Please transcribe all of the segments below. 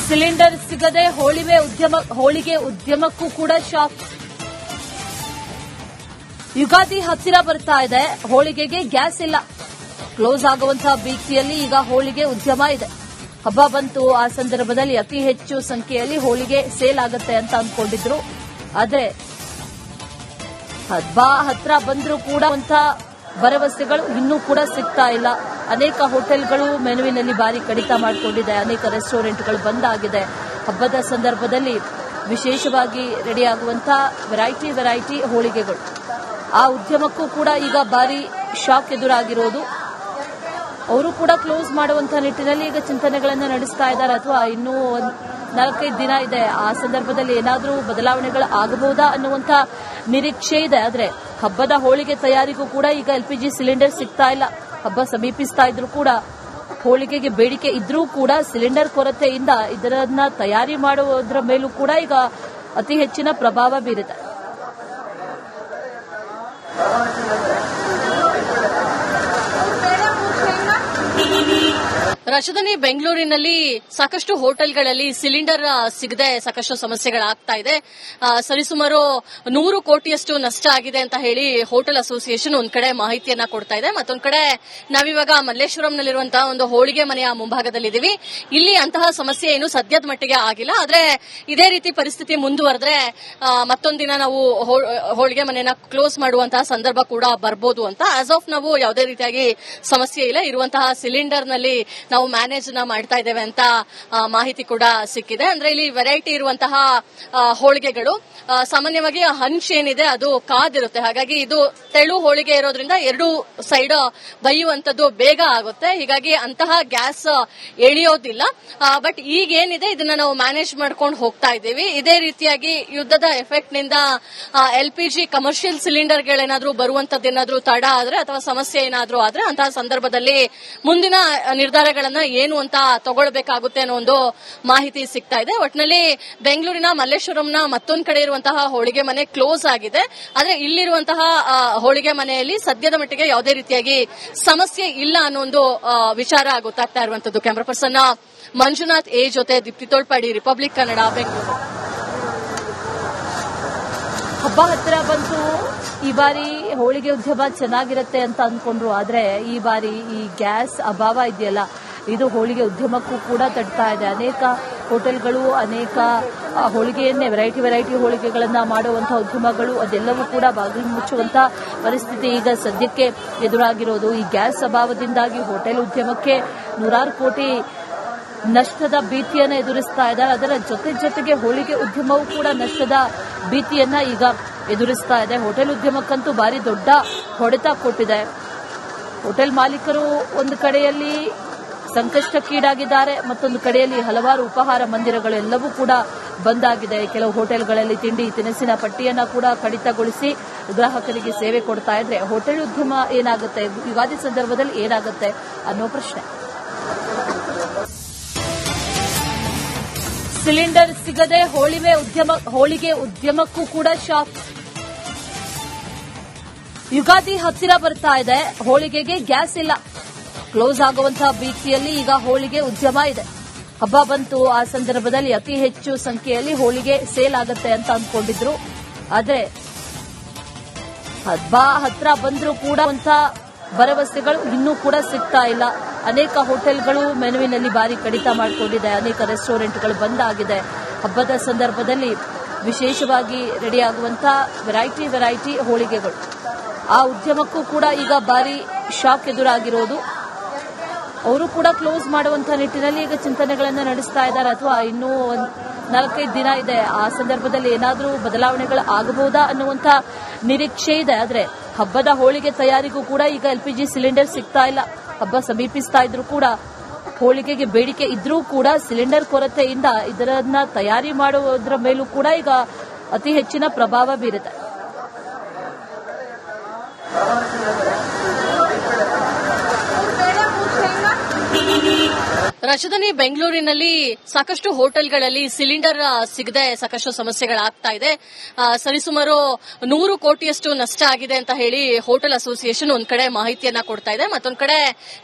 Cylinder ಸಿಗದೆ ಹೋಳಿಗೆ ಉದ್ಯಮಕ್ಕೂ ಕೂಡ shock. Ugadi ಹತ್ತಿರ ಬರ್ತಾ ಇದೆ, ಹೋಳಿಗೆಗೆ ಗ್ಯಾಸ್ ಇಲ್ಲ. ಕ್ಲೋಸ್ ಆಗುವಂತಹ ಭೀತಿಯಲ್ಲಿ ಈಗ ಹೋಳಿಗೆ ಉದ್ಯಮ ಇದೆ. ಹಬ್ಬ ಬಂತು, ಆ ಸಂದರ್ಭದಲ್ಲಿ ಅತಿ ಹೆಚ್ಚು ಸಂಖ್ಯೆಯಲ್ಲಿ ಹೋಳಿಗೆ ಸೇಲ್ ಆಗುತ್ತೆ ಅಂತ ಅಂದ್ಕೊಂಡಿದ್ರು. ಆದ್ರೆ ಹಬ್ಬ ಹತ್ರ ಬಂದರೂ ಕೂಡ ಭರವಸೆಗಳು ಇನ್ನೂ ಕೂಡ ಸಿಗ್ತಾ ಇಲ್ಲ. ಅನೇಕ ಹೋಟೆಲ್ಗಳು ಮೆನುವಿನಲ್ಲಿ ಭಾರಿ ಕಡಿತ ಮಾಡಿಕೊಂಡಿದೆ, ಅನೇಕ ರೆಸ್ಟೋರೆಂಟ್ಗಳು ಬಂದ್ ಆಗಿದೆ. ಹಬ್ಬದ ಸಂದರ್ಭದಲ್ಲಿ ವಿಶೇಷವಾಗಿ ರೆಡಿಯಾಗುವಂತಹ ವೆರೈಟಿ ಹೋಳಿಗೆಗಳು, ಆ ಉದ್ಯಮಕ್ಕೂ ಕೂಡ ಈಗ ಭಾರಿ ಶಾಕ್ ಎದುರಾಗಿರೋದು. ಅವರು ಕೂಡ ಕ್ಲೋಸ್ ಮಾಡುವಂತಹ ನಿಟ್ಟಿನಲ್ಲಿ ಈಗ ಚಿಂತನೆಗಳನ್ನು ನಡೆಸ್ತಾ ಇದ್ದಾರೆ. ಅಥವಾ ಇನ್ನೂ 4-5 ದಿನ ಇದೆ, ಆ ಸಂದರ್ಭದಲ್ಲಿ ಏನಾದರೂ ಬದಲಾವಣೆಗಳು ಆಗಬಹುದಾ ಅನ್ನುವಂಥ ನಿರೀಕ್ಷೆ ಇದೆ. ಆದರೆ ಹಬ್ಬದ ಹೋಳಿಗೆ ತಯಾರಿಗೂ ಕೂಡ ಈಗ LPG ಸಿಲಿಂಡರ್ ಸಿಗ್ತಾ ಇಲ್ಲ. ಹಬ್ಬ ಸಮೀಪಿಸ್ತಾ ಇದ್ರೂ ಕೂಡ ಹೋಳಿಗೆಗೆ ಬೇಡಿಕೆ ಇದ್ರೂ ಕೂಡ ಸಿಲಿಂಡರ್ ಕೊರತೆಯಿಂದ ಇದರನ್ನ ತಯಾರಿ ಮಾಡುವುದರ ಮೇಲೂ ಕೂಡ ಈಗ ಅತಿ ಹೆಚ್ಚಿನ ಪ್ರಭಾವ ಬೀರಿದೆ. ರಾಜಧಾನಿ ಬೆಂಗಳೂರಿನಲ್ಲಿ ಸಾಕಷ್ಟು ಹೋಟೆಲ್ಗಳಲ್ಲಿ ಸಿಲಿಂಡರ್ ಸಿಗದೆ ಸಾಕಷ್ಟು ಸಮಸ್ಯೆಗಳಾಗ್ತಾ ಇದೆ. ಸರಿಸುಮಾರು 100 ಕೋಟಿಯಷ್ಟು ನಷ್ಟ ಆಗಿದೆ ಅಂತ ಹೇಳಿ ಹೋಟೆಲ್ ಅಸೋಸಿಯೇಷನ್ ಒಂದ್ ಕಡೆ ಮಾಹಿತಿಯನ್ನ ಕೊಡ್ತಾ ಇದೆ. ಮತ್ತೊಂದ್ ಕಡೆ ನಾವಿವಾಗ ಮಲ್ಲೇಶ್ವರಂನಲ್ಲಿರುವಂತಹ ಒಂದು ಹೋಳಿಗೆ ಮನೆಯ ಮುಂಭಾಗದಲ್ಲಿದ್ದೀವಿ. ಇಲ್ಲಿ ಅಂತಹ ಸಮಸ್ಯೆ ಏನು ಸದ್ಯದ ಮಟ್ಟಿಗೆ ಆಗಿಲ್ಲ. ಆದ್ರೆ ಇದೇ ರೀತಿ ಪರಿಸ್ಥಿತಿ ಮುಂದುವರೆದ್ರೆ ಮತ್ತೊಂದ್ ದಿನ ನಾವು ಹೋಳಿಗೆ ಮನೆಯನ್ನ ಕ್ಲೋಸ್ ಮಾಡುವಂತಹ ಸಂದರ್ಭ ಕೂಡ ಬರ್ಬೋದು ಅಂತ. ಆಸ್ ಆಫ್ ನಾವು ಯಾವುದೇ ರೀತಿಯಾಗಿ ಸಮಸ್ಯೆ ಇಲ್ಲ, ಇರುವಂತಹ ಸಿಲಿಂಡರ್ ನಲ್ಲಿ ನಾವು ಮ್ಯಾನೇಜ್ ಮಾಡ್ತಾ ಇದ್ದೇವೆ ಅಂತ ಮಾಹಿತಿ ಕೂಡ ಸಿಕ್ಕಿದೆ. ಅಂದ್ರೆ ಇಲ್ಲಿ ವೆರೈಟಿ ಇರುವಂತಹ ಹೋಳಿಗೆಗಳು ಸಾಮಾನ್ಯವಾಗಿ ಹಂಚ್ ಏನಿದೆ ಅದು ಕಾದಿರುತ್ತೆ. ಹಾಗಾಗಿ ಇದು ತೆಳು ಹೋಳಿಗೆ ಇರೋದ್ರಿಂದ 2 ಸೈಡ್ ಬೈಯುವಂತದ್ದು ಬೇಗ ಆಗುತ್ತೆ. ಹೀಗಾಗಿ ಅಂತಹ ಗ್ಯಾಸ್ ಎಳೆಯೋದಿಲ್ಲ. ಬಟ್ ಈಗ ಏನಿದೆ ಇದನ್ನ ನಾವು ಮ್ಯಾನೇಜ್ ಮಾಡ್ಕೊಂಡು ಹೋಗ್ತಾ ಇದ್ದೀವಿ. ಇದೇ ರೀತಿಯಾಗಿ ಯುದ್ಧದ ಎಫೆಕ್ಟ್ ನಿಂದ LPG ಕಮರ್ಷಿಯಲ್ ಸಿಲಿಂಡರ್ಗಳೇನಾದ್ರೂ ಬರುವಂತದ್ದೇನಾದ್ರೂ ತಡ ಆದ್ರೆ ಅಥವಾ ಸಮಸ್ಯೆ ಏನಾದ್ರೂ ಆದ್ರೆ ಅಂತಹ ಸಂದರ್ಭದಲ್ಲಿ ಮುಂದಿನ ನಿರ್ಧಾರಗಳನ್ನ ಏನು ಅಂತ ತಗೊಳ್ಬೇಕಾಗುತ್ತೆ ಅನ್ನೋ ಒಂದು ಮಾಹಿತಿ ಸಿಗ್ತಾ ಇದೆ. ಒಟ್ಟಿನಲ್ಲಿ ಬೆಂಗಳೂರಿನ ಮಲ್ಲೇಶ್ವರಂನ ಮತ್ತೊಂದ್ ಕಡೆ ಇರುವಂತಹ ಹೋಳಿಗೆ ಮನೆ ಕ್ಲೋಸ್ ಆಗಿದೆ. ಆದ್ರೆ ಇಲ್ಲಿರುವಂತಹ ಹೋಳಿಗೆ ಮನೆಯಲ್ಲಿ ಸದ್ಯದ ಮಟ್ಟಿಗೆ ಯಾವುದೇ ರೀತಿಯಾಗಿ ಸಮಸ್ಯೆ ಇಲ್ಲ ಅನ್ನೋ ಒಂದು ವಿಚಾರ ಗೊತ್ತಾಗ್ತಾ ಇರುವಂತದ್ದು. ಕ್ಯಾಮರಾ ಪರ್ಸನ್ ಮಂಜುನಾಥ್ ಎ ಜೊತೆ ದೀಪ್ತಿ ತೋಳ್ಪಾಡಿ, ರಿಪಬ್ಲಿಕ್ ಕನ್ನಡ, ಬೆಂಗಳೂರು. ಹಬ್ಬ ಹತ್ತಿರ ಬಂತು, ಈ ಬಾರಿ ಹೋಳಿಗೆ ಉದ್ಯಮ ಚೆನ್ನಾಗಿರುತ್ತೆ ಅಂತ ಅಂದ್ಕೊಂಡ್ರು. ಆದ್ರೆ ಈ ಬಾರಿ ಈ ಗ್ಯಾಸ್ ಅಭಾವ ಇದೆಯಲ್ಲ, ಇದು ಹೋಳಿಗೆ ಉದ್ಯಮಕ್ಕೂ ಕೂಡ ತಡ್ತಾ ಇದೆ. ಅನೇಕ ಹೋಟೆಲ್ಗಳು ಅನೇಕ ಹೋಳಿಗೆಯನ್ನೇ ವೆರೈಟಿ ಹೋಳಿಗೆಗಳನ್ನ ಮಾಡುವಂತಹ ಉದ್ಯಮಗಳು ಅದೆಲ್ಲವೂ ಕೂಡ ಬಾಗಿಲು ಮುಚ್ಚುವಂತ ಪರಿಸ್ಥಿತಿ ಈಗ ಸದ್ಯಕ್ಕೆ ಎದುರಾಗಿರೋದು. ಈ ಗ್ಯಾಸ್ ಅಭಾವದಿಂದಾಗಿ ಹೋಟೆಲ್ ಉದ್ಯಮಕ್ಕೆ 100 ಕೋಟಿ ನಷ್ಟದ ಭೀತಿಯನ್ನ ಎದುರಿಸ್ತಾ ಇದ್ದಾರೆ. ಅದರ ಜೊತೆಗೆ ಹೋಳಿಗೆ ಉದ್ಯಮವೂ ಕೂಡ ನಷ್ಟದ ಭೀತಿಯನ್ನ ಈಗ ಎದುರಿಸ್ತಾ ಇದೆ. ಹೋಟೆಲ್ ಉದ್ಯಮಕ್ಕಂತೂ ಭಾರಿ ದೊಡ್ಡ ಹೊಡೆತ ಕೊಟ್ಟಿದೆ. ಹೋಟೆಲ್ ಮಾಲೀಕರು ಒಂದು ಕಡೆಯಲ್ಲಿ ಸಂಕಷ್ಟಕ್ಕೀಡಾಗಿದ್ದಾರೆ, ಮತ್ತೊಂದು ಕಡೆಯಲ್ಲಿ ಹಲವಾರು ಉಪಹಾರ ಮಂದಿರಗಳು ಎಲ್ಲವೂ ಕೂಡ ಬಂದ್ ಆಗಿದೆ. ಕೆಲವು ಹೋಟೆಲ್ಗಳಲ್ಲಿ ತಿಂಡಿ ತಿನಿಸಿನ ಪಟ್ಟಿಯನ್ನ ಕೂಡ ಕಡಿತಗೊಳಿಸಿ ಗ್ರಾಹಕರಿಗೆ ಸೇವೆ ಕೊಡ್ತಾ ಇದ್ರೆ ಹೋಟೆಲ್ ಉದ್ಯಮ ಏನಾಗುತ್ತೆ, ಯುಗಾದಿ ಸಂದರ್ಭದಲ್ಲಿ ಏನಾಗುತ್ತೆ ಅನ್ನೋ ಪ್ರಶ್ನೆ. ಸಿಲಿಂಡರ್ ಸಿಗದೆ ಹೋಳಿಗೆ ಉದ್ಯಮಕ್ಕೂ ಕೂಡ ಶಾಕ್. ಯುಗಾದಿ ಹತ್ತಿರ ಬರ್ತಾ ಇದೆ, ಹೋಳಿಗೆಗೆ ಗ್ಯಾಸ್ ಇಲ್ಲ. ಕ್ಲೋಸ್ ಆಗುವಂತಹ ಭೀತಿಯಲ್ಲಿ ಈಗ ಹೋಳಿಗೆ ಉದ್ಯಮ ಇದೆ. ಹಬ್ಬ ಬಂತು, ಆ ಸಂದರ್ಭದಲ್ಲಿ ಅತಿ ಹೆಚ್ಚು ಸಂಖ್ಯೆಯಲ್ಲಿ ಹೋಳಿಗೆ ಸೇಲ್ ಆಗುತ್ತೆ ಅಂತ ಅಂದ್ಕೊಂಡಿದ್ರು. ಆದ್ರೆ ಹಬ್ಬ ಹತ್ರ ಬಂದರೂ ಕೂಡ ಭರವಸೆಗಳು ಇನ್ನೂ ಕೂಡ ಸಿಗ್ತಾ ಇಲ್ಲ. ಅನೇಕ ಹೋಟೆಲ್ಗಳು ಮೆನುವಿನಲ್ಲಿ ಭಾರಿ ಕಡಿತ ಮಾಡಿಕೊಂಡಿದೆ, ಅನೇಕ ರೆಸ್ಟೋರೆಂಟ್ಗಳು ಬಂದ್ ಆಗಿದೆ. ಹಬ್ಬದ ಸಂದರ್ಭದಲ್ಲಿ ವಿಶೇಷವಾಗಿ ರೆಡಿಯಾಗುವಂತಹ ವೆರೈಟಿ ಹೋಳಿಗೆಗಳು, ಆ ಉದ್ಯಮಕ್ಕೂ ಕೂಡ ಈಗ ಭಾರಿ ಶಾಕ್ ಎದುರಾಗಿರೋದು. ಅವರು ಕೂಡ ಕ್ಲೋಸ್ ಮಾಡುವಂತಹ ನಿಟ್ಟಿನಲ್ಲಿ ಈಗ ಚಿಂತನೆಗಳನ್ನು ನಡೆಸ್ತಾ ಇದ್ದಾರೆ. ಅಥವಾ ಇನ್ನೂ 4-5 ದಿನ ಇದೆ, ಆ ಸಂದರ್ಭದಲ್ಲಿ ಏನಾದರೂ ಬದಲಾವಣೆಗಳು ಆಗಬಹುದಾ ಅನ್ನುವಂಥ ನಿರೀಕ್ಷೆ ಇದೆ. ಆದರೆ ಹಬ್ಬದ ಹೋಳಿಗೆ ತಯಾರಿಗೂ ಕೂಡ ಈಗ LPG ಸಿಲಿಂಡರ್ ಸಿಗ್ತಾ ಇಲ್ಲ. ಹಬ್ಬ ಸಮೀಪಿಸ್ತಾ ಇದ್ರೂ ಕೂಡ ಹೋಳಿಗೆಗೆ ಬೇಡಿಕೆ ಇದ್ರೂ ಕೂಡ ಸಿಲಿಂಡರ್ ಕೊರತೆಯಿಂದ ಇದರನ್ನ ತಯಾರಿ ಮಾಡುವುದರ ಮೇಲೂ ಕೂಡ ಈಗ ಅತಿ ಹೆಚ್ಚಿನ ಪ್ರಭಾವ ಬೀರಿದೆ. ರಾಜಧಾನಿ ಬೆಂಗಳೂರಿನಲ್ಲಿ ಸಾಕಷ್ಟು ಹೋಟೆಲ್ಗಳಲ್ಲಿ ಸಿಲಿಂಡರ್ ಸಿಗದೆ ಸಾಕಷ್ಟು ಸಮಸ್ಯೆಗಳಾಗ್ತಾ ಇದೆ. ಸರಿಸುಮಾರು 100 ಕೋಟಿಯಷ್ಟು ನಷ್ಟ ಆಗಿದೆ ಅಂತ ಹೇಳಿ ಹೋಟೆಲ್ ಅಸೋಸಿಯೇಷನ್ ಒಂದ್ ಕಡೆ ಮಾಹಿತಿಯನ್ನ ಕೊಡ್ತಾ ಇದೆ. ಮತ್ತೊಂದ್ ಕಡೆ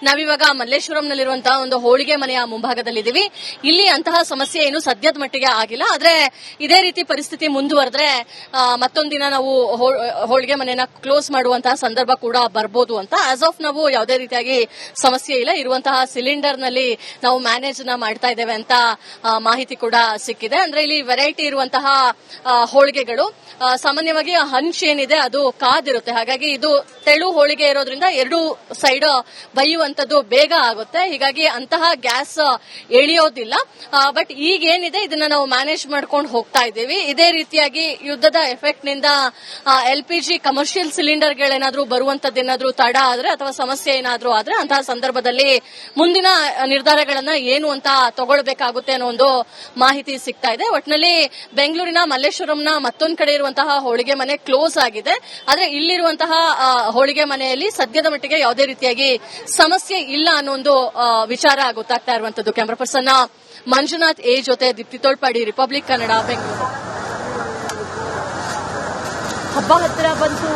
ನಾವಿವಾಗ ಮಲ್ಲೇಶ್ವರಂನಲ್ಲಿರುವಂತಹ ಒಂದು ಹೋಳಿಗೆ ಮನೆಯ ಮುಂಭಾಗದಲ್ಲಿದ್ದೀವಿ. ಇಲ್ಲಿ ಅಂತಹ ಸಮಸ್ಯೆ ಏನು ಸದ್ಯದ ಮಟ್ಟಿಗೆ ಆಗಿಲ್ಲ. ಆದ್ರೆ ಇದೇ ರೀತಿ ಪರಿಸ್ಥಿತಿ ಮುಂದುವರೆದ್ರೆ ಮತ್ತೊಂದಿನ ನಾವು ಹೋಳಿಗೆ ಮನೆಯನ್ನ ಕ್ಲೋಸ್ ಮಾಡುವಂತಹ ಸಂದರ್ಭ ಕೂಡ ಬರ್ಬೋದು ಅಂತ. ಆಸ್ ಆಫ್ ನಾವು ಯಾವುದೇ ರೀತಿಯಾಗಿ ಸಮಸ್ಯೆ ಇಲ್ಲ. ಇರುವಂತಹ ಸಿಲಿಂಡರ್ ನಲ್ಲಿ ನಾವು ಮ್ಯಾನೇಜ್ ಮಾಡ್ತಾ ಇದ್ದೇವೆ ಅಂತ ಮಾಹಿತಿ ಕೂಡ ಸಿಕ್ಕಿದೆ. ಅಂದ್ರೆ ಇಲ್ಲಿ ವೆರೈಟಿ ಇರುವಂತಹ ಹೋಳಿಗೆಗಳು ಸಾಮಾನ್ಯವಾಗಿ ಹಂಚ್ ಏನಿದೆ ಅದು ಕಾದಿರುತ್ತೆ. ಹಾಗಾಗಿ ಇದು ತೆಳು ಹೋಳಿಗೆ ಇರೋದ್ರಿಂದ ಎರಡು ಸೈಡ್ ಬೈಯುವಂತದ್ದು ಬೇಗ ಆಗುತ್ತೆ. ಹೀಗಾಗಿ ಅಂತಹ ಗ್ಯಾಸ್ ಎಳಿಯೋದಿಲ್ಲ. ಬಟ್ ಈಗ ಏನಿದೆ ಇದನ್ನ ನಾವು ಮ್ಯಾನೇಜ್ ಮಾಡ್ಕೊಂಡು ಹೋಗ್ತಾ ಇದ್ದೀವಿ. ಇದೇ ರೀತಿಯಾಗಿ ಯುದ್ಧದ ಎಫೆಕ್ಟ್ ನಿಂದ LPG ಕಮರ್ಷಿಯಲ್ ಸಿಲಿಂಡರ್ಗಳೇನಾದ್ರೂ ಬರುವಂತದ್ದೇನಾದ್ರೂ ತಡ ಆದ್ರೆ ಅಥವಾ ಸಮಸ್ಯೆ ಏನಾದ್ರೂ ಆದ್ರೆ ಅಂತಹ ಸಂದರ್ಭದಲ್ಲಿ ಮುಂದಿನ ನಿರ್ಧಾರಗಳನ್ನ ಏನು ಅಂತ ತಗೊಳ್ಬೇಕಾಗುತ್ತೆ ಅನ್ನೋ ಒಂದು ಮಾಹಿತಿ ಸಿಗ್ತಾ ಇದೆ. ಒಟ್ಟಿನಲ್ಲಿ ಬೆಂಗಳೂರಿನ ಮಲ್ಲೇಶ್ವರಂನ ಮತ್ತೊಂದು ಕಡೆ ಇರುವಂತಹ ಹೋಳಿಗೆ ಮನೆ ಕ್ಲೋಸ್ ಆಗಿದೆ. ಆದ್ರೆ ಇಲ್ಲಿರುವಂತಹ ಹೋಳಿಗೆ ಮನೆಯಲ್ಲಿ ಸದ್ಯದ ಮಟ್ಟಿಗೆ ಯಾವುದೇ ರೀತಿಯಾಗಿ ಸಮಸ್ಯೆ ಇಲ್ಲ ಅನ್ನೋ ಒಂದು ವಿಚಾರ ಗೊತ್ತಾಗ್ತಾ ಇರುವಂತದ್ದು. ಕ್ಯಾಮರಾ ಪರ್ಸನ್ ಮಂಜುನಾಥ್ ಎ ಜೊತೆ ದೀಪ್ತಿ ತೋಳ್ಪಾಡಿ, ರಿಪಬ್ಲಿಕ್ ಕನ್ನಡ, ಬೆಂಗಳೂರು. ಹಬ್ಬ ಹತ್ತಿರ ಬಂತು.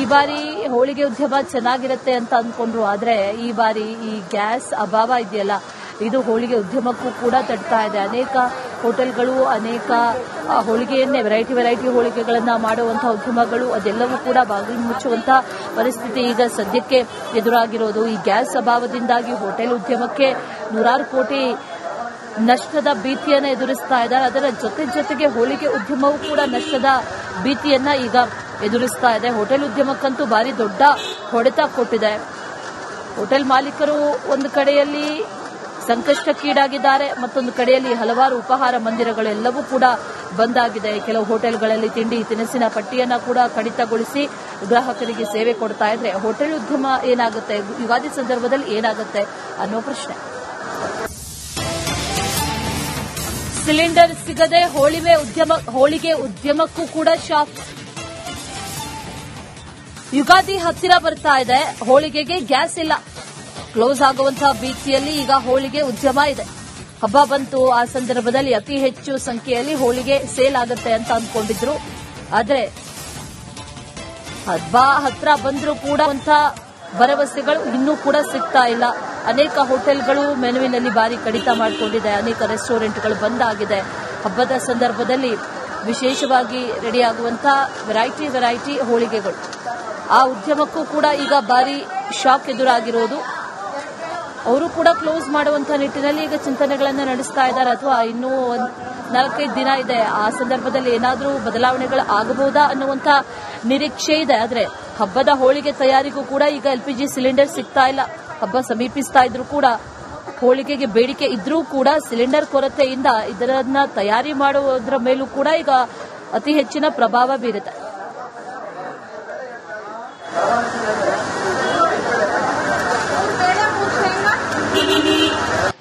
ಈ ಬಾರಿ ಹೋಳಿಗೆ ಉದ್ಯಮ ಚೆನ್ನಾಗಿರುತ್ತೆ ಅಂತ ಅಂದ್ಕೊಂಡ್ರು. ಆದ್ರೆ ಈ ಬಾರಿ ಈ ಗ್ಯಾಸ್ ಅಭಾವ ಇದೆಯಲ್ಲ, ಇದು ಹೋಳಿಗೆ ಉದ್ಯಮಕ್ಕೂ ಕೂಡ ತಡ್ತಾ ಇದೆ. ಅನೇಕ ಹೋಟೆಲ್ಗಳು ಅನೇಕ ಹೋಳಿಗೆಯನ್ನೇ ವೆರೈಟಿ ಹೋಳಿಗೆಗಳನ್ನ ಮಾಡುವಂತಹ ಉದ್ಯಮಗಳು ಅದೆಲ್ಲವೂ ಕೂಡ ಬಾಗಿಲು ಮುಚ್ಚುವಂತಹ ಪರಿಸ್ಥಿತಿ ಈಗ ಸದ್ಯಕ್ಕೆ ಎದುರಾಗಿರೋದು. ಈ ಗ್ಯಾಸ್ ಅಭಾವದಿಂದಾಗಿ ಹೋಟೆಲ್ ಉದ್ಯಮಕ್ಕೆ 100 ಕೋಟಿ ನಷ್ಟದ ಭೀತಿಯನ್ನು ಎದುರಿಸ್ತಾ ಇದ್ದಾರೆ. ಅದರ ಜೊತೆಗೆ ಹೋಳಿಗೆ ಉದ್ಯಮವೂ ಕೂಡ ನಷ್ಟದ ಭೀತಿಯನ್ನ ಈಗ ಎದುರಿಸ್ತಾ ಇದೆ. ಹೋಟೆಲ್ ಉದ್ಯಮಕ್ಕಂತೂ ಭಾರಿ ದೊಡ್ಡ ಹೊಡೆತ ಕೊಟ್ಟಿದೆ. ಹೋಟೆಲ್ ಮಾಲೀಕರು ಒಂದು ಕಡೆಯಲ್ಲಿ ಸಂಕಷ್ಟಕ್ಕೀಡಾಗಿದ್ದಾರೆ, ಮತ್ತೊಂದು ಕಡೆಯಲ್ಲಿ ಹಲವಾರು ಉಪಹಾರ ಮಂದಿರಗಳೆಲ್ಲವೂ ಕೂಡ ಬಂದಾಗಿದೆ. ಕೆಲವು ಹೋಟೆಲ್ಗಳಲ್ಲಿ ತಿಂಡಿ ತಿನಿಸಿನ ಪಟ್ಟಿಯನ್ನ ಕೂಡ ಕಡಿತಗೊಳಿಸಿ ಗ್ರಾಹಕರಿಗೆ ಸೇವೆ ಕೊಡ್ತಾ ಇದ್ರೆ ಹೋಟೆಲ್ ಉದ್ಯಮ ಏನಾಗುತ್ತೆ, ಯುಗಾದಿ ಸಂದರ್ಭದಲ್ಲಿ ಏನಾಗುತ್ತೆ ಅನ್ನೋ ಪ್ರಶ್ನೆ. ಸಿಲಿಂಡರ್ ಸಿಗದೆ ಹೋಳಿಗೆ ಉದ್ಯಮಕ್ಕೂ ಕೂಡ ಶಾಕ್. ಯುಗಾದಿ ಹತ್ತಿರ ಬರ್ತಾ ಇದೆ, ಹೋಳಿಗೆಗೆ ಗ್ಯಾಸ್ ಇಲ್ಲ. ಕ್ಲೋಸ್ ಆಗುವಂತಹ ಭೀತಿಯಲ್ಲಿ ಈಗ ಹೋಳಿಗೆ ಉದ್ಯಮ ಇದೆ. ಹಬ್ಬ ಬಂತು, ಆ ಸಂದರ್ಭದಲ್ಲಿ ಅತಿ ಹೆಚ್ಚು ಸಂಖ್ಯೆಯಲ್ಲಿ ಹೋಳಿಗೆ ಸೇಲ್ ಆಗುತ್ತೆ ಅಂತ ಅಂದ್ಕೊಂಡಿದ್ರು. ಆದ್ರೆ ಹಬ್ಬ ಹತ್ರ ಬಂದ್ರೂ ಕೂಡ ಭರವಸೆಗಳು ಇನ್ನೂ ಕೂಡ ಸಿಗ್ತಾ ಇಲ್ಲ. ಅನೇಕ ಹೋಟೆಲ್ಗಳು ಮೆನುವಿನಲ್ಲಿ ಭಾರಿ ಕಡಿತ ಮಾಡಿಕೊಂಡಿದೆ. ಅನೇಕ ರೆಸ್ಟೋರೆಂಟ್ಗಳು ಬಂದಾಗಿದೆ. ಹಬ್ಬದ ಸಂದರ್ಭದಲ್ಲಿ ವಿಶೇಷವಾಗಿ ರೆಡಿಯಾಗುವಂತಹ ವೆರೈಟಿ ಹೋಳಿಗೆಗಳು, ಆ ಉದ್ಯಮಕ್ಕೂ ಕೂಡ ಈಗ ಭಾರಿ ಶಾಕ್ ಎದುರಾಗಿರೋದು. ಅವರು ಕೂಡ ಕ್ಲೋಸ್ ಮಾಡುವಂತಹ ನಿಟ್ಟಿನಲ್ಲಿ ಈಗ ಚಿಂತನೆಗಳನ್ನು ನಡೆಸ್ತಾ ಇದ್ದಾರೆ. ಅಥವಾ ಇನ್ನೂ 4-5 ದಿನ ಇದೆ, ಆ ಸಂದರ್ಭದಲ್ಲಿ ಏನಾದರೂ ಬದಲಾವಣೆಗಳು ಆಗಬಹುದಾ ಅನ್ನುವಂತ ನಿರೀಕ್ಷೆ ಇದೆ. ಆದ್ರೆ ಹಬ್ಬದ ಹೋಳಿಗೆ ತಯಾರಿಗೂ ಕೂಡ ಈಗ LPG ಸಿಲಿಂಡರ್ ಸಿಗ್ತಾ ಇಲ್ಲ. ಹಬ್ಬ ಸಮೀಪಿಸ್ತಾ ಇದ್ರೂ ಕೂಡ ಹೋಳಿಗೆಗೆ ಬೇಡಿಕೆ ಇದ್ರೂ ಕೂಡ ಸಿಲಿಂಡರ್ ಕೊರತೆಯಿಂದ ಇದರನ್ನ ತಯಾರಿ ಮಾಡುವುದರ ಮೇಲೂ ಕೂಡ ಈಗ ಅತಿ ಹೆಚ್ಚಿನ ಪ್ರಭಾವ ಬೀರುತ್ತೆ.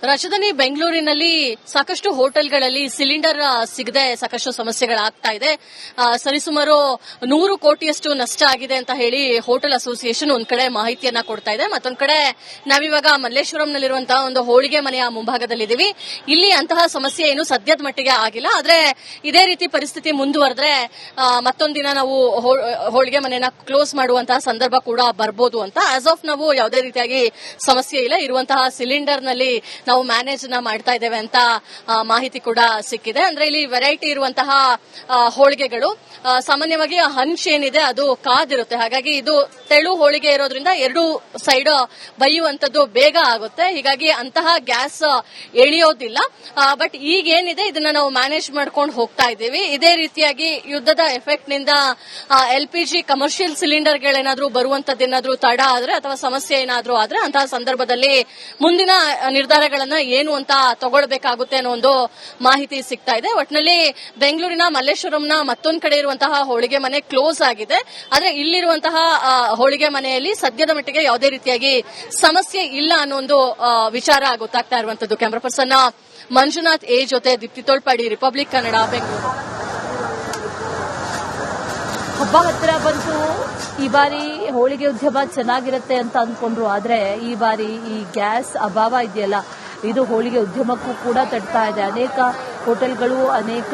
ರಾಜಧಾನಿ ಬೆಂಗಳೂರಿನಲ್ಲಿ ಸಾಕಷ್ಟು ಹೋಟೆಲ್ಗಳಲ್ಲಿ ಸಿಲಿಂಡರ್ ಸಿಗದೆ ಸಾಕಷ್ಟು ಸಮಸ್ಯೆಗಳಾಗ್ತಾ ಇದೆ. ಸರಿಸುಮಾರು 100 ಕೋಟಿಯಷ್ಟು ನಷ್ಟ ಆಗಿದೆ ಅಂತ ಹೇಳಿ ಹೋಟೆಲ್ ಅಸೋಸಿಯೇಷನ್ ಒಂದ್ ಕಡೆ ಮಾಹಿತಿಯನ್ನ ಕೊಡ್ತಾ ಇದೆ. ಮತ್ತೊಂದ್ ಕಡೆ ನಾವಿವಾಗ ಮಲ್ಲೇಶ್ವರಂನಲ್ಲಿರುವಂತಹ ಒಂದು ಹೋಳಿಗೆ ಮನೆಯ ಮುಂಭಾಗದಲ್ಲಿದ್ದೀವಿ. ಇಲ್ಲಿ ಅಂತಹ ಸಮಸ್ಯೆ ಏನು ಸದ್ಯದ ಮಟ್ಟಿಗೆ ಆಗಿಲ್ಲ. ಆದ್ರೆ ಇದೇ ರೀತಿ ಪರಿಸ್ಥಿತಿ ಮುಂದುವರೆದ್ರೆ ಮತ್ತೊಂದಿನ ನಾವು ಹೋಳಿಗೆ ಮನೆಯನ್ನ ಕ್ಲೋಸ್ ಮಾಡುವಂತಹ ಸಂದರ್ಭ ಕೂಡ ಬರ್ಬೋದು ಅಂತ. ಆಸ್ ಆಫ್ ನಾವು ಯಾವುದೇ ರೀತಿಯಾಗಿ ಸಮಸ್ಯೆ ಇಲ್ಲ. ಇರುವಂತಹ ಸಿಲಿಂಡರ್ ನಲ್ಲಿ ನಾವು ಮ್ಯಾನೇಜ್ ಮಾಡ್ತಾ ಇದ್ದೇವೆ ಅಂತ ಮಾಹಿತಿ ಕೂಡ ಸಿಕ್ಕಿದೆ. ಅಂದ್ರೆ ಇಲ್ಲಿ ವೆರೈಟಿ ಇರುವಂತಹ ಹೋಳಿಗೆಗಳು ಸಾಮಾನ್ಯವಾಗಿ ಹಂಚ್ ಏನಿದೆ ಅದು ಕಾದಿರುತ್ತೆ. ಹಾಗಾಗಿ ಇದು ತೆಳು ಹೋಳಿಗೆ ಇರೋದ್ರಿಂದ ಎರಡು ಸೈಡ್ ಬೈಯುವಂತದ್ದು ಬೇಗ ಆಗುತ್ತೆ. ಹೀಗಾಗಿ ಅಂತಹ ಗ್ಯಾಸ್ ಎಳಿಯೋದಿಲ್ಲ. ಬಟ್ ಈಗ ಏನಿದೆ ಇದನ್ನ ನಾವು ಮ್ಯಾನೇಜ್ ಮಾಡ್ಕೊಂಡು ಹೋಗ್ತಾ ಇದ್ದೀವಿ. ಇದೇ ರೀತಿಯಾಗಿ ಯುದ್ಧದ ಎಫೆಕ್ಟ್ ನಿಂದ LPG ಕಮರ್ಷಿಯಲ್ ಸಿಲಿಂಡರ್ಗಳೇನಾದ್ರೂ ಬರುವಂತದ್ದೇನಾದ್ರೂ ತಡ ಆದ್ರೆ ಅಥವಾ ಸಮಸ್ಯೆ ಏನಾದ್ರೂ ಆದ್ರೆ ಅಂತಹ ಸಂದರ್ಭದಲ್ಲಿ ಮುಂದಿನ ನಿರ್ಧಾರಗಳನ್ನ ಏನು ಅಂತ ತಗೊಳ್ಬೇಕಾಗುತ್ತೆ ಅನ್ನೋ ಒಂದು ಮಾಹಿತಿ ಸಿಗ್ತಾ ಇದೆ. ಒಟ್ಟಿನಲ್ಲಿ ಬೆಂಗಳೂರಿನ ಮಲ್ಲೇಶ್ವರಂನ ಮತ್ತೊಂದು ಕಡೆ ಇರುವಂತಹ ಹೋಳಿಗೆ ಮನೆ ಕ್ಲೋಸ್ ಆಗಿದೆ. ಆದ್ರೆ ಇಲ್ಲಿರುವಂತಹ ಹೋಳಿಗೆ ಮನೆಯಲ್ಲಿ ಸದ್ಯದ ಮಟ್ಟಿಗೆ ಯಾವುದೇ ರೀತಿಯಾಗಿ ಸಮಸ್ಯೆ ಇಲ್ಲ ಅನ್ನೋ ಒಂದು ವಿಚಾರ ಗೊತ್ತಾಗ್ತಾ ಇರುವಂತದ್ದು. ಕ್ಯಾಮರಾ ಪರ್ಸನ್ ಮಂಜುನಾಥ್ ಎ ಜೊತೆ ದೀಪ್ತಿ ತೋಳ್ಪಾಡಿ, ರಿಪಬ್ಲಿಕ್ ಕನ್ನಡ, ಬೆಂಗಳೂರು. ಹಬ್ಬ ಹತ್ತಿರ ಬಂತು. ಈ ಬಾರಿ ಹೋಳಿಗೆ ಉದ್ಯಮ ಚೆನ್ನಾಗಿರುತ್ತೆ ಅಂತ ಅಂದ್ಕೊಂಡ್ರು. ಆದ್ರೆ ಈ ಬಾರಿ ಈ ಗ್ಯಾಸ್ ಅಭಾವ ಇದೆಯಲ್ಲ, ಇದು ಹೋಳಿಗೆ ಉದ್ಯಮಕ್ಕೂ ಕೂಡ ತಡ್ತಾ ಇದೆ. ಅನೇಕ ಹೋಟೆಲ್ಗಳು ಅನೇಕ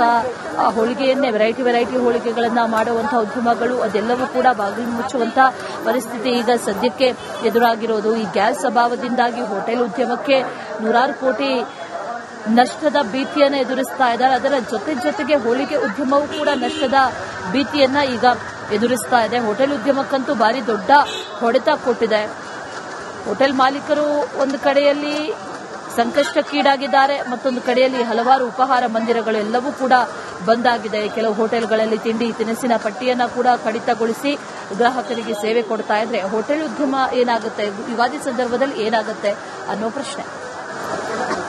ಹೋಳಿಗೆಯನ್ನೇ ವೆರೈಟಿ ಹೋಳಿಗೆಗಳನ್ನ ಮಾಡುವಂತಹ ಉದ್ಯಮಗಳು ಅದೆಲ್ಲವೂ ಕೂಡ ಬಾಗಿಲು ಮುಚ್ಚುವಂತ ಪರಿಸ್ಥಿತಿ ಈಗ ಸದ್ಯಕ್ಕೆ ಎದುರಾಗಿರೋದು. ಈ ಗ್ಯಾಸ್ ಅಭಾವದಿಂದಾಗಿ ಹೋಟೆಲ್ ಉದ್ಯಮಕ್ಕೆ ನೂರಾರು ಕೋಟಿ ನಷ್ಟದ ಭೀತಿಯನ್ನ ಎದುರಿಸ್ತಾ ಇದ್ದಾರೆ. ಅದರ ಜೊತೆಗೆ ಹೋಳಿಗೆ ಉದ್ಯಮವೂ ಕೂಡ ನಷ್ಟದ ಭೀತಿಯನ್ನ ಈಗ ಎದುರಿಸ್ತಾ ಇದೆ. ಹೋಟೆಲ್ ಉದ್ಯಮಕ್ಕಂತೂ ಭಾರಿ ದೊಡ್ಡ ಹೊಡೆತ ಕೊಟ್ಟಿದೆ. ಹೋಟೆಲ್ ಮಾಲೀಕರು ಒಂದು ಕಡೆಯಲ್ಲಿ ಸಂಕಷ್ಟಕ್ಕೀಡಾಗಿದ್ದಾರೆ, ಮತ್ತೊಂದು ಕಡೆಯಲ್ಲಿ ಹಲವಾರು ಉಪಹಾರ ಮಂದಿರಗಳು ಎಲ್ಲವೂ ಕೂಡ ಬಂದ್ ಆಗಿದೆ. ಕೆಲವು ಹೋಟೆಲ್ಗಳಲ್ಲಿ ತಿಂಡಿ ತಿನಿಸಿನ ಪಟ್ಟಿಯನ್ನ ಕೂಡ ಕಡಿತಗೊಳಿಸಿ ಗ್ರಾಹಕರಿಗೆ ಸೇವೆ ಕೊಡ್ತಾ ಇದ್ರೆ ಹೋಟೆಲ್ ಉದ್ಯಮ ಏನಾಗುತ್ತೆ, ಯುಗಾದಿ ಸಂದರ್ಭದಲ್ಲಿ ಏನಾಗುತ್ತೆ ಅನ್ನೋ ಪ್ರಶ್ನೆ.